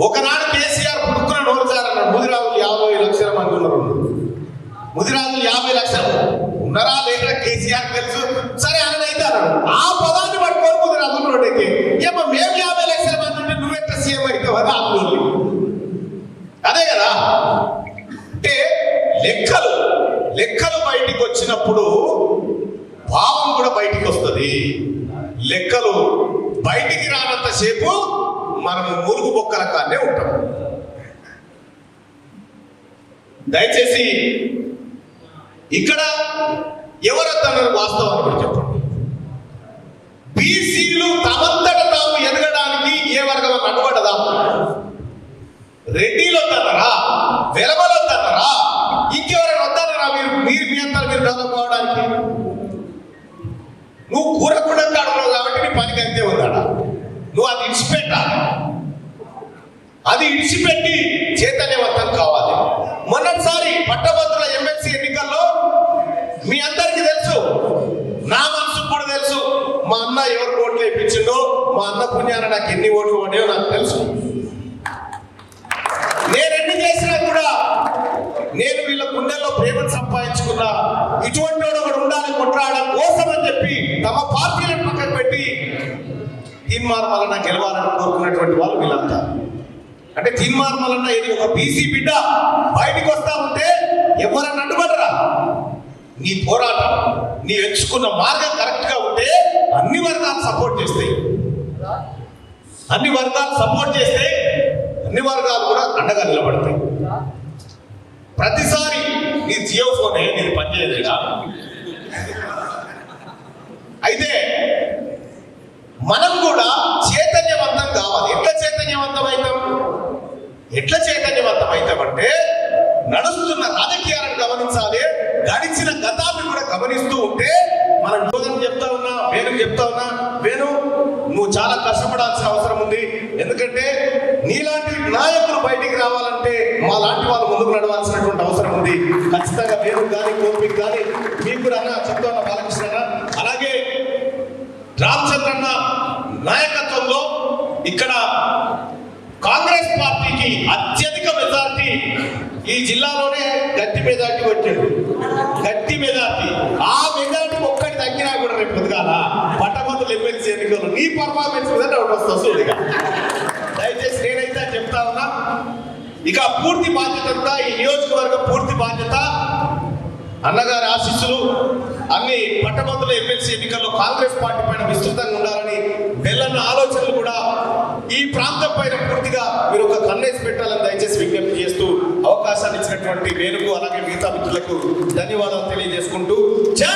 ఒకనాడు కేసీఆర్ పుడుకున్న నోరుచారన్నాడు. ముదిరాజులు 50 లక్షల మంది ఉన్నారు. ముదిరాజులు 50 లక్షలు ఉన్నారా లేదా కేసీఆర్ తెలుసు. సరే అనైతే అన్నాడు. ఆ పదాన్ని పట్టుకోరు ముదిరాజులు రోడ్డుకి. ఏమో మేము 50 లక్షల మంది ఉంటే నువ్వెంత సీఎం అవుతావు అని ఆందోళన. అదే కదా. అంటే లెక్కలు బయటికి వచ్చినప్పుడు భావం కూడా బయటికి వస్తుంది. లెక్కలు బయటికి రానంతసేపు మనము మురుగు బొక్కల కానే ఉంటాం. దయచేసి ఇక్కడ ఎవరన్నారు వాస్తవాన్ని కూడా చెప్పండి. బీసీలు తమంతట తాము ఎదగడానికి ఏ వర్గం అడ్డుపడ్డదా? రెడ్డిలో వద్దన్నారా? వెలమలో వద్దన్నారా? ఇంకెవరైనా వద్దన్నారా? మీరు మీ అంతా మీరు డెవలప్ అవడానికి నువ్వు కూరకుండా అడగవు కాబట్టి నీ పనికి అంతే ఉందాడా? నువ్వు అది ఇడిచిపెట్టాలి. అది ఇడిచిపెట్టి చైతన్యవంతం కావాలి. మొన్నటిసారి పట్టభద్రుల ఎమ్మెల్సీ ఎన్నికల్లో మీ అందరికీ తెలుసు, నా మనసుకు కూడా తెలుసు, మా అన్న ఎవరు ఓట్లు వేయించిండో, మా అన్న పుణ్యాన నాకు ఎన్ని ఓట్లు పడ్డాయో నాకు తెలుసు. నేను ఎన్ని చేసినా కూడా నేను వీళ్ళ గుండెల్లో ప్రేమను సంపాదించుకున్నా. ఇటువంటి వాడు ఒకడు ఉండాలి కొట్లాడడం కోసం అని చెప్పి తమ పార్టీలను పక్కకు పెట్టి తీన్మార్ మల్లన్న గెలవాలని కోరుకున్నటువంటి వాళ్ళు వీళ్ళంతా. అంటే తీన్మార్ మల్లన్న ఇది ఒక బీసీ బిడ్డ బయటికి వస్తా ఉంటే ఎవరన్నా అడ్డుపడరా? నీ పోరాటం, నీ ఎంచుకున్న మార్గం కరెక్ట్ గా ఉంటే అన్ని వర్గాలు సపోర్ట్ చేస్తాయి. అన్ని వర్గాలు సపోర్ట్ చేస్తే అన్ని వర్గాలు కూడా అండగా నిలబడతాయి. ప్రతిసారి నీ జియో ఫోనే నేను పనిచేయలేదా? అయితే మనం కూడా చైతన్యవంతం కావాలి. ఎట్లా చైతన్యవంతం అవుతామంటే నడుస్తున్న రాజకీయాలను గమనించాలి. గడిచిన గతాన్ని కూడా గమనిస్తూ ఉంటే మనం యోగం చెప్తా ఉన్నా, వేణుకు చెప్తా ఉన్నా, వేణు నువ్వు చాలా కష్టపడాల్సిన అవసరం ఉంది. ఎందుకంటే నీలాంటి నాయకులు బయటికి రావాలంటే మా లాంటి వాళ్ళు ముందుకు నడవాల్సినటువంటి అవసరం ఉంది. ఖచ్చితంగా వేణు కానీ కోర్పిక్ కానీ మీకు కూడా అన్న చెప్తా ఉన్నా, బాలకృష్ణ అలాగే రామచంద్రన్న నాయకత్వంలో ఇక్కడ కాంగ్రెస్ పార్టీకి అత్యధిక మెజార్టీ ఈ జిల్లాలోనే గట్టి మెజార్టీ వచ్చాడు. గట్టి మెజార్టీ. ఆ మెజార్టీ ఒక్కటి తగ్గినా కూడా రేపు పొద్దుగాల పట్టభద్రుల ఎమ్మెల్సీ ఎన్నికలు నీ పర్ఫార్మెన్స్ మీద డౌట్ వస్తుంది. దయచేసి నేనైతే చెప్తా ఉన్నా, ఇక పూర్తి బాధ్యత అంతా ఈ నియోజకవర్గం పూర్తి బాధ్యత అన్నగారి ఆశీస్సులు అన్ని పట్టభద్రుల ఎమ్మెల్సీ ఎన్నికల్లో కాంగ్రెస్ పార్టీ పైన విస్తృతంగా ఉండాలని వెళ్ళన్న ఆలోచనలు కూడా ఈ ప్రాంతం పైన పూర్తిగా మీరు ఒక కన్నేసి పెట్టాలని దయచేసి విజ్ఞప్తి చేస్తూ అవకాశాన్ని ఇచ్చినటువంటి వేణుకు అలాగే మిగతా మిత్రులకు ధన్యవాదాలు తెలియజేసుకుంటూ జై